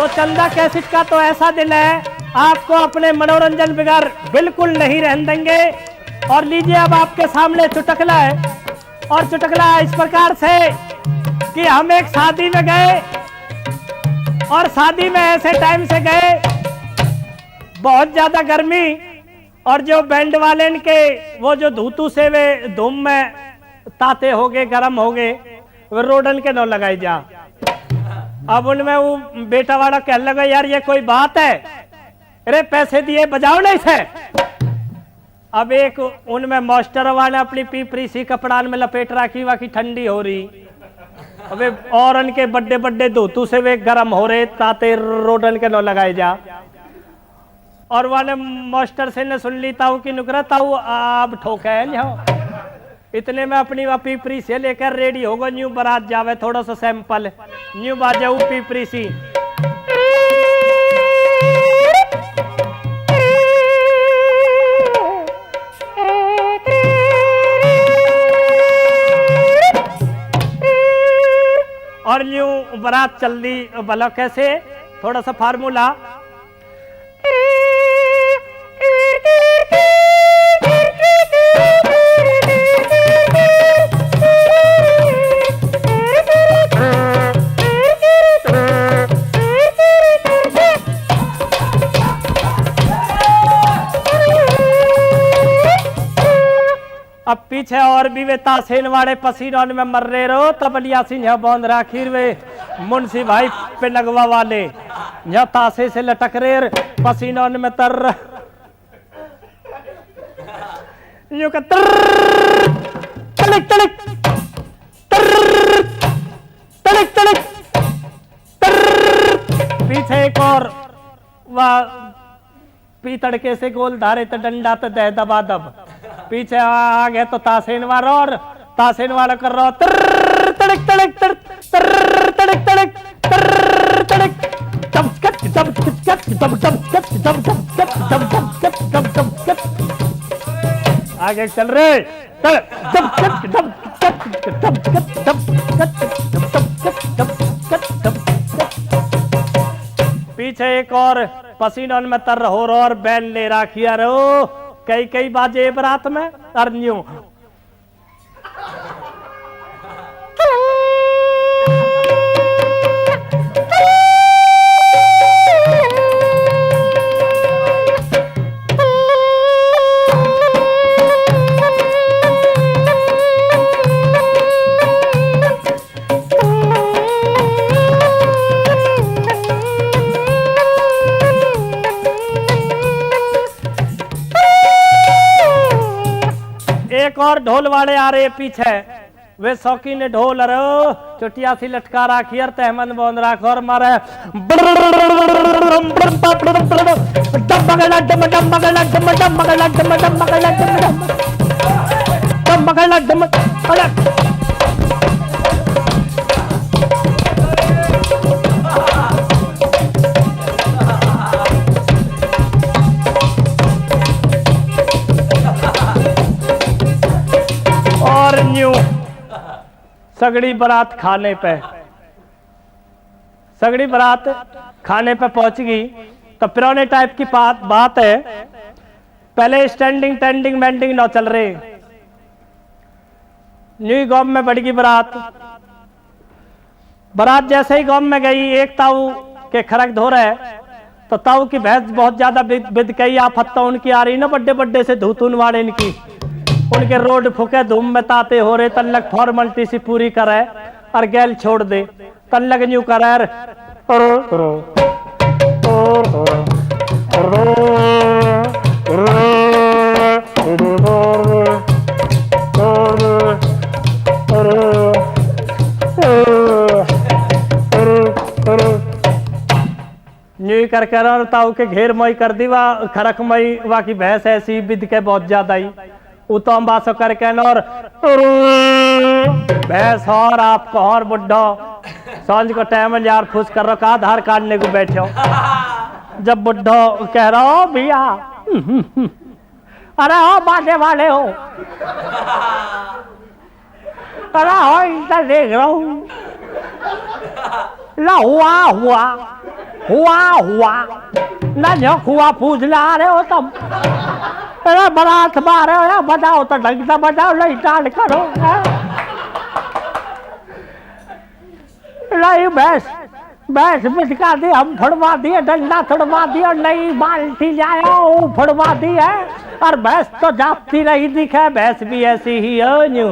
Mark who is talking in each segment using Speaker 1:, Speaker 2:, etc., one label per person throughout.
Speaker 1: तो चंदा कैसेट का तो ऐसा दिन है, आपको अपने मनोरंजन बगैर बिल्कुल नहीं रहने देंगे। और लीजिए अब आपके सामने चुटकला है, और चुटकला इस प्रकार से कि हम एक शादी में गए, और शादी में ऐसे टाइम से गए बहुत ज्यादा गर्मी, और जो बैंड वाले के वो जो धूतू से वे धूम में ताते हो गए, गर्म हो गए, वो रोडन के न लगाई जा। अब उनमें वो बेटा वाला कहने लगा, यार ये कोई बात है, अरे पैसे दिए बजाओ नहीं से। अब एक उनमें मास्टर वाले अपनी पीपरी सी कपड़ान में लपेट रखी, वाकी ठंडी हो रही, अबे और उनके बड्डे बड्डे धोतू से वे गरम हो रहे, ताते रोडन के न लगाए जा। और वाले मास्टर से ने सुन ली ताऊ की नुकरा, ताऊ अब ठोके है इतने में अपनी वह पीपरी से लेकर रेडी होगा, न्यू बारात जावे, थोड़ा सा सैंपल न्यू बाजे पीपरी सी। और न्यू बारात चल दी भला कैसे, थोड़ा सा फार्मूला। अब पीछे और भी वे तासेन वाले पसीनों में मर रहे रहो, तब सिंह बौंद राखीर वे मुंशी भाई पे लगवा वाले या तासे से लटक रहे पसीनों में तर यूं का तड़क तड़क तड़क तड़क पीछे एक और वह पीतड़ के से गोल धारे तो डंडा तो दे दबा दब, पीछे आ गए तो तासेन वाला, और तासेन वाला कर रहा तड़क तड़क तड़क तड़क तड़क तड़क आगे चल रहे। पीछे एक और पसीनों में तर हो रहा और बैन ले राखिया रहो, कई कई बाजे बरात में अरन्यू। एक और ढोल वाले आ रहे पीछे, वे शौकीन ढोल रो चुटिया सी लटका राखी और तहमन बौंद राख और मारे और न्यू सगड़ी बारात खाने पे, सगड़ी बारात खाने पे पहुंच गई। तो पुराने टाइप की बात है, पहले स्टैंडिंग टेंडिंग मेंडिंग न चल रहे। न्यू गांव में बढ़ गई बारात, बारात जैसे ही गांव में गई, एक ताऊ के खरक धो रहे, तो ताऊ की भैंस बहुत ज्यादा बिद कई आफत उनकी आ रही ना, बड्डे बड्डे से धूतून वाले इनकी, उनके रोड फुके धूम में ताते हो रहे, तल्लक फॉर्मलिटी सी पूरी करे और गैल छोड़ दे, तल्लक न्यू करे न्यू कर कर ताऊ के घेर मई कर दी, वा खरक मई वा की भैंस ऐसी बिद के बहुत ज्यादा ही उतम बासो करके और भैंस और आपको और बुढ़ो सांझ को टाइम यार फूस कर रखा आधार काटने को बैठे हो। जब बुढ़ो कह रहा हो भैया अरे हो बाजे वाले हो, अरे हो इधर देख रहा हूँ, ला हुआ हुआ हुआ ना जो हुआ पूछ ला रहे हो तुम। अरे बारात मारे हो, बजाओ तो ढंग से बजाओ, नहीं टाल करो। नहीं भैंस बिचका दी, हम फड़वा दिए, डंडा फड़वा दिया, नई बाल्टी लाओ फड़वा दी है। और भैंस तो जाती रही दिखे, भैंस भी ऐसी ही है न्यू।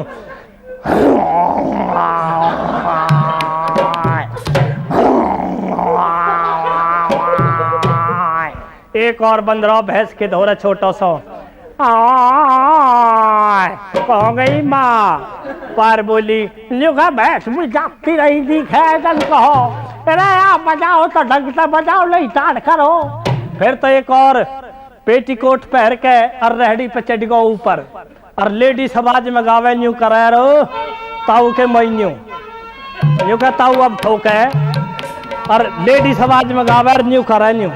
Speaker 1: एक और बंद रहो भैंस के धोरे छोटा सा। कहो गई माँ पर बोली लिखा भैंस भी जाती रही दिखे जन कहो। अरे आप बजाओ तो ढंग से बजाओ, नहीं टाट करो। फिर तो एक और पेटीकोट पहन के और रेहड़ी पे चढ़ गो ऊपर, और लेडी समाज में गावे न्यू करे रो ताऊ के मैन्यू न्यू का ताऊ अब ठोके, और लेडी समाज में गावे न्यू करे न्यू।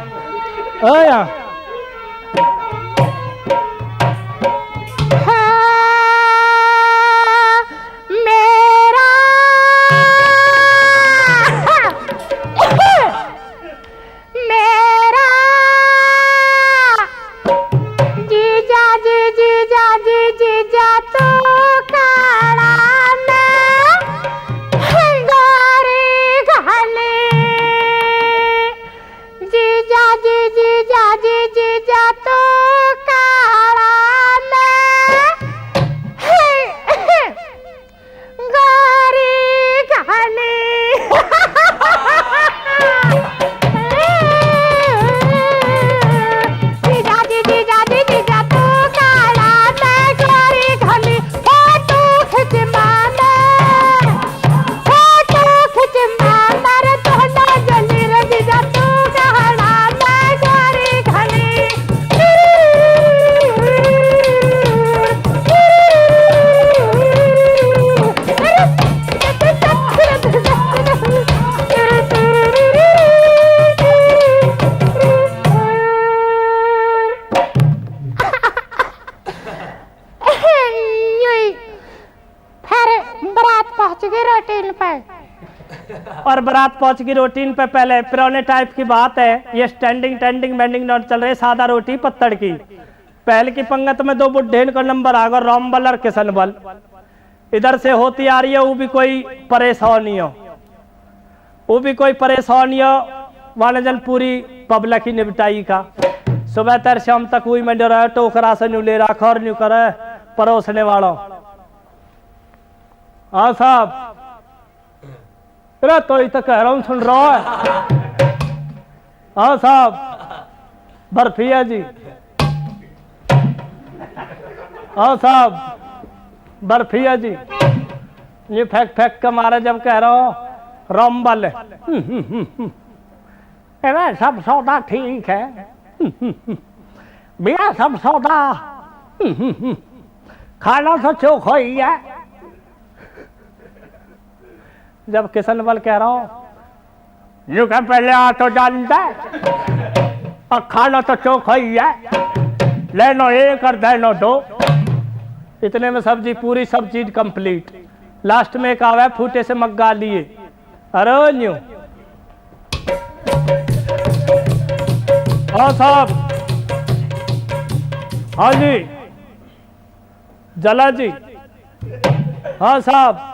Speaker 1: और बारात पहुंच गई रूटीन पे। पहले पुराने टाइप की बात है, ये स्टैंडिंग टेंडिंग बेंडिंग नॉट चल रहे, सादा रोटी पत्तड़ की। पहले की पंगत में दो बुढ़े का नंबर आ गया, रामबल और किशन बल। इधर से होती आ रही है, वो भी कोई परेशानी हो, वो भी कोई परेशानी हो, वाले जन पूरी पब्लिक ही निपटाई का। सुबह तर शाम तक हुई में डरा टोकरा से न्यू ले रखा और न्यू करे परोसने वालों। हाँ साहब, तो ही तो कह रहा हूं, सुन रहा है। हाँ साहब, बर्फी है जी। हाँ साहब, बर्फी है जी। ये फेंक फेंक के मारे जब कह रहा हूं रामबल अरे सब सौदा ठीक है भैया, सब सौदा खाना तो चोखा ही है। जब किशन बल कह रहा हूं यू कह पहले आ तो जानता है, और खाना तो चोखा ही है, लेनो एक और देनो दो। इतने में सब्जी पूरी, सब चीज कंप्लीट। लास्ट में एक आवे फूटे से मग्गा लिए। अरे न्यू हाँ साहब, हाँ जी जला जी, हाँ साहब।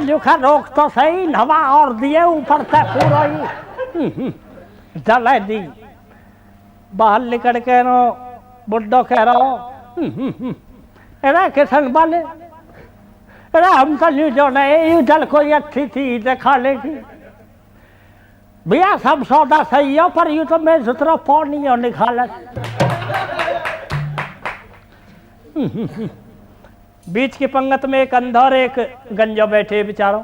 Speaker 1: लिखा रोक तो सही, हवा और दिए ऊपर से पूरा ही जला दी। बाहर निकल के नो बुड्ढो कह रहा हो अरे किशन बल, अरे हम तो न्यू जो नहीं जल कोई अच्छी चीज खा लेगी भैया, सब सौदा सही है, पर यूं तो मैं सुतरा पानी और निकाला। बीच की पंगत में एक अंधा और एक गंजा बैठे बेचारों।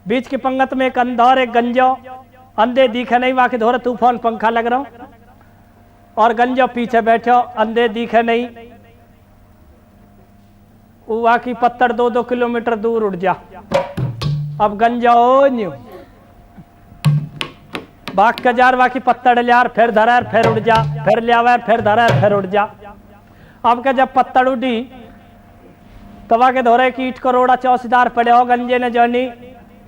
Speaker 1: बीच की पंगत में एक अंधा और एक गंजा, अंधे दिखे नहीं, वाके धोरे तूफान पंखा लग रहा, और गंजा पीछे बैठो, अंधे दिखे नहीं, वहां की पत्थर 2-2 किलोमीटर दूर उड़ जा। अब गंजा हो न्यू बाग का जार, वाकी पत्थर लियार, फिर धरार, फिर उड़ जा, फिर लियावर, फिर धरार, फिर उड़ जा। अब का जब पत्थर उड़ी तवा के धोरे की ईट करोड़ा चौकीदार पड़े हो, गंजे ने जानी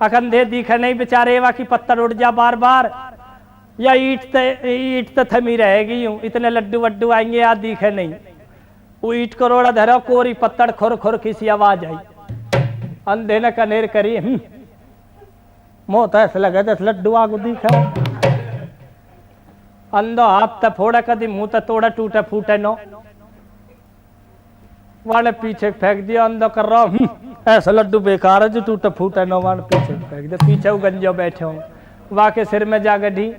Speaker 1: अकंधे दिखे नहीं बेचारे वा की पत्थर उड़ जा बार बार, या ईट तो थमी रहेगी यूं, इतने लड्डू वड्डू आएंगे याद दिखे नहीं। वो ईट करोड़ा धरो कोरी पत्थर खुर खुर किसी आवाज आई, अंधे ने कनेर करी मोह तो ऐसे लगे दस लड्डू आगू दिखे। अंधो हाथ तो फोड़ा कदी मुंह तो तोड़ा टूटे फूटे नो, वाले पीछे फेंक दिया। अंधो कर रहा ऐसा लड्डू बेकार है जो टूटे फूटे नो, वाले पीछे फेंक दिया। पीछे वो गंजो बैठे हो, वाके सिर में जा गढ़ी,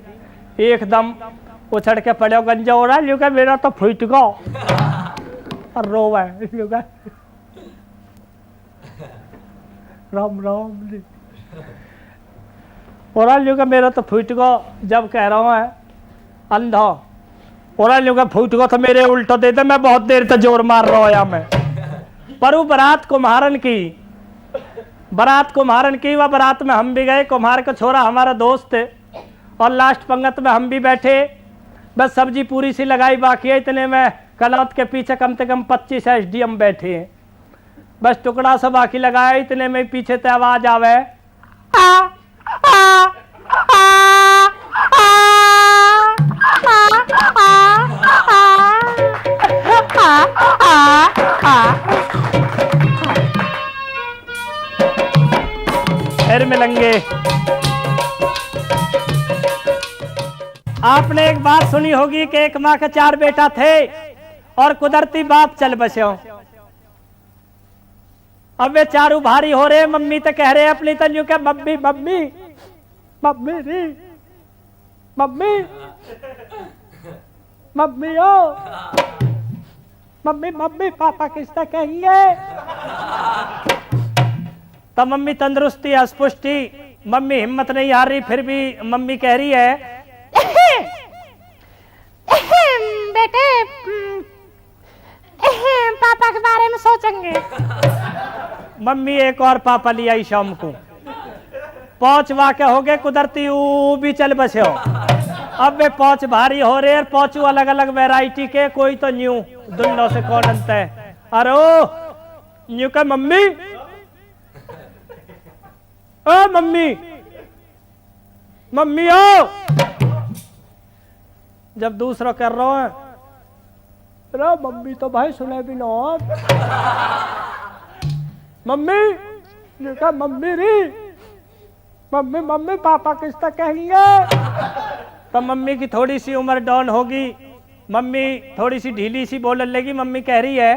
Speaker 1: एकदम उछड़ के पड़े गंजा हो रहा है, मेरा तो फूट गो और रोवा है राम राम जी और मेरा तो फूट गो। जब कह रहा हूँ अंधा और फूट गो तो मेरे उल्टा दे दे, मैं बहुत देर तक जोर मार रहा हूँ या मैं। पर वो बारात कुम्हारन की, बारात कुम्हारन की, वह बारात में हम भी गए। कुम्हार का छोरा हमारा दोस्त है और लास्ट पंगत में हम भी बैठे। बस सब्जी पूरी सी लगाई बाकी है, इतने में कलौत के पीछे कम से कम 25 SDM बैठे हैं। बस टुकड़ा सा बाकी लगाया, इतने में पीछे से आवाज आवे आ, आ, आ, आ, फिर मिलेंगे। आपने एक बात सुनी होगी कि एक माँ के 4 बेटा थे और कुदरती बाप चल बसे। अब वे चारों भारी हो रहे, मम्मी तो कह रहे अपनी तन्यू के मम्मी मम्मी मम्मी री मम्मी मम्मी ओ मम्मी मम्मी पापा किसका कहेंगे। तब मम्मी तंदुरुस्ती अस्पुष्टि, मम्मी हिम्मत नहीं हार रही, फिर भी मम्मी कह रही है
Speaker 2: बेटे पापा के बारे में सोचेंगे।
Speaker 1: मम्मी एक और पापा लिया आई शाम को, 5 वाके हो गए, कुदरती ऊ भी चल बसे हो। अब वे 5 भारी हो रहे, 5 अलग अलग वैरायटी के, कोई तो न्यू दोनों से कौन अंत है। अरे ओ न्यू का मम्मी ओ मम्मी मम्मी ओ। जब दूसरा कर रहा है अरे मम्मी तो भाई सुने भी ना मम्मी न्यू का मम्मी री मम्मी मम्मी पापा किसका कहेंगे। तो मम्मी की थोड़ी सी उम्र डाउन होगी, मम्मी थोड़ी सी ढीली सी बोलने लगी। मम्मी कह रही है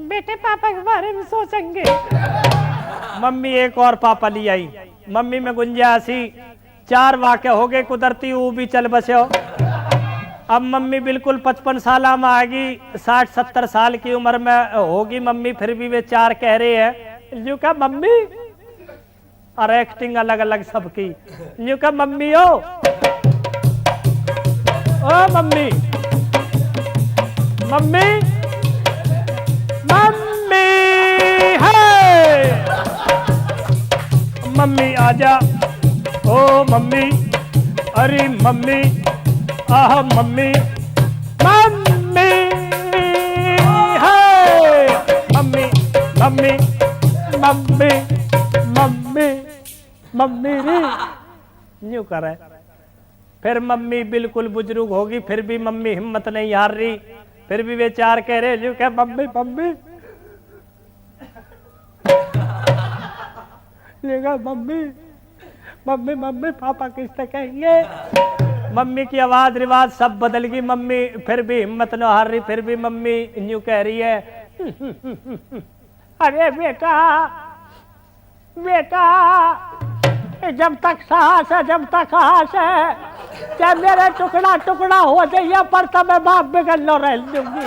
Speaker 2: बेटे पापा के बारे में सोचेंगे।
Speaker 1: मम्मी एक और पापा ली आई, मम्मी में गुंजाइशी 4 वाके हो गए, कुदरती ऊ भी चल बसे हो। अब मम्मी बिल्कुल 55 साल में आएगी, 60-70 साल की उम्र में होगी मम्मी, फिर भी वे 4 कह रहे हैं न्यू का मम्मी। और एक्टिंग अलग अलग सबकी। न्यू का मम्मी ओ मम्मी मम्मी मम्मी है मम्मी आजा ओ मम्मी अरे मम्मी आह मम्मी मम्मी है mummy mummy mummy mummy mummy री न्यू कर है। फिर मम्मी बिल्कुल बुजुर्ग होगी, फिर भी मम्मी हिम्मत नहीं हार रही, फिर भी वे 4 कह रहे न्यू क्या mummy mummy mummy mummy mummy papa किससे कहेंगे। मम्मी की आवाज रिवाज सब बदल गई, मम्मी फिर भी हिम्मत न हार रही, फिर भी मम्मी न्यू कह रही है अरे बेटा बेटा जब तक सांस है जब तक सांस है, चाहे मेरे टुकड़ा टुकड़ा हो जाइए पर तब मैं बाप बिगड़ लो रह दूंगी।